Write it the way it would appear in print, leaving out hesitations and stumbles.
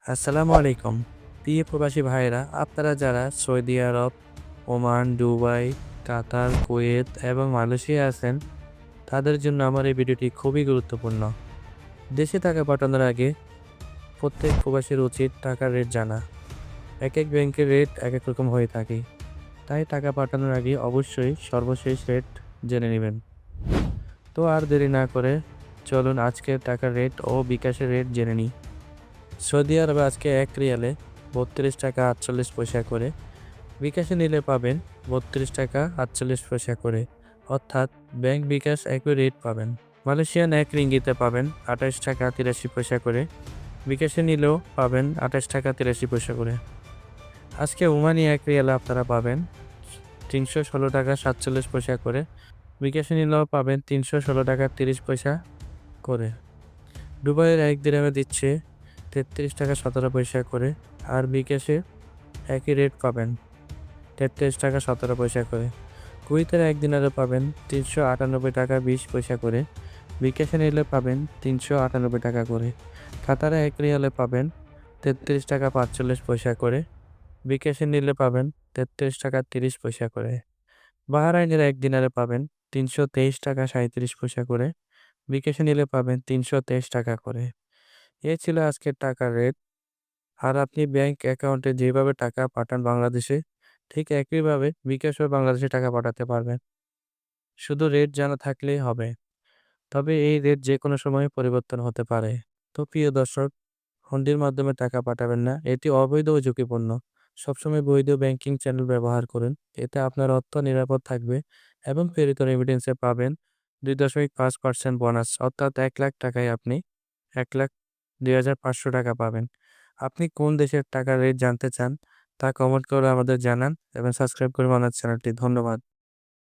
আসসালামু আলাইকুম। প্রিয় প্রবাসী ভাইয়েরা, আপনারা যারা সৌদি আরব, ওমান, দুবাই, কাতার, কুয়েত এবং মালয়েশিয়ায় আছেন, তাদের জন্য আমার এই ভিডিওটি খুবই গুরুত্বপূর্ণ। দেশে টাকা পাঠানোর আগে প্রত্যেক প্রবাসীর উচিত টাকার রেট জানা। একেক ব্যাংকের রেট একেক রকম হয়ে থাকে। তাই টাকা পাঠানোর আগে অবশ্যই সর্বশেষ রেট জেনে নেবেন। তো আর দেরি না করে চলুন আজকের টাকার রেট ও বিকাশের রেট জেনে নিই। সৌদি আরবে আজকে ১ রিয়ালে ৩২ টাকা ৪৮ পয়সা করে, বিকাশে নিলে পাবেন ৩২ টাকা ৪৮ পয়সা করে, অর্থাৎ ব্যাংক বিকাশ একই রেট পাবেন। মালয়েশিয়ান ১ রিঙ্গিতে পাবেন ২৮ টাকা ৮৩ পয়সা করে, বিকাশে নিলেও পাবেন ২৮ টাকা ৮৩ পয়সা করে। আজকে ওমানি ১ রিয়ালে আপনারা পাবেন ৩১৬ টাকা ৪৭ পয়সা করে, বিকাশে নিলেও পাবেন ৩১৬ টাকা ৩০ পয়সা করে। দুবাইয়ের ১ দিরহামে দিচ্ছে ৩৩ টাকা ১৭ পয়সা করে, আর বিকাশে একই রেট পাবেন ৩৩ টাকা ১৭ পয়সা করে। কুয়েতের ১ দিনারে পাবেন ৩৯৮ টাকা ২০ পয়সা করে, বিকাশে নিলে পাবেন ৩৯৮ টাকা করে। কাতারে ১ রিয়ালে পাবেন ৩৩ টাকা ৪৫ পয়সা করে, বিকাশে নিলে পাবেন ৩৩ টাকা ৩০ পয়সা করে। বাহরাইনের ১ দিনারে পাবেন ৩২৩ টাকা ৩৭ পয়সা করে, বিকাশে নিলে পাবেন ৩২৩ টাকা করে। এই ছিল আজকের টাকার রেট। আর আপনি ব্যাংক অ্যাকাউন্টে যেভাবে টাকা পাঠান বাংলাদেশে, ঠিক একইভাবে বিকাশেও বাংলাদেশে টাকা পাঠাতে পারবেন। শুধু রেট জানা থাকলেই হবে। তবে এই রেট যেকোনো সময়ে পরিবর্তন হতে পারে। তো প্রিয় দর্শক, হুন্ডির মাধ্যমে টাকা পাঠাবেন না। এটি অবৈধ ও ঝুঁকিপূর্ণ। সবসময় বৈধ ব্যাংকিং চ্যানেল ব্যবহার করুন। এতে আপনার অর্থ নিরাপদ থাকবে এবং প্রেরিত রেমিটেন্সে পাবেন ২.৫% বোনাস, অর্থাৎ ১ লাখ টাকায় আপনি ১,২২,৫০০ টাকা পাবেন। আপনি কোন দেশের টাকার রেট জানতে চান তা কমেন্ট করে আমাদের জানান এবং সাবস্ক্রাইব করবেন আমার চ্যানেলটি। ধন্যবাদ।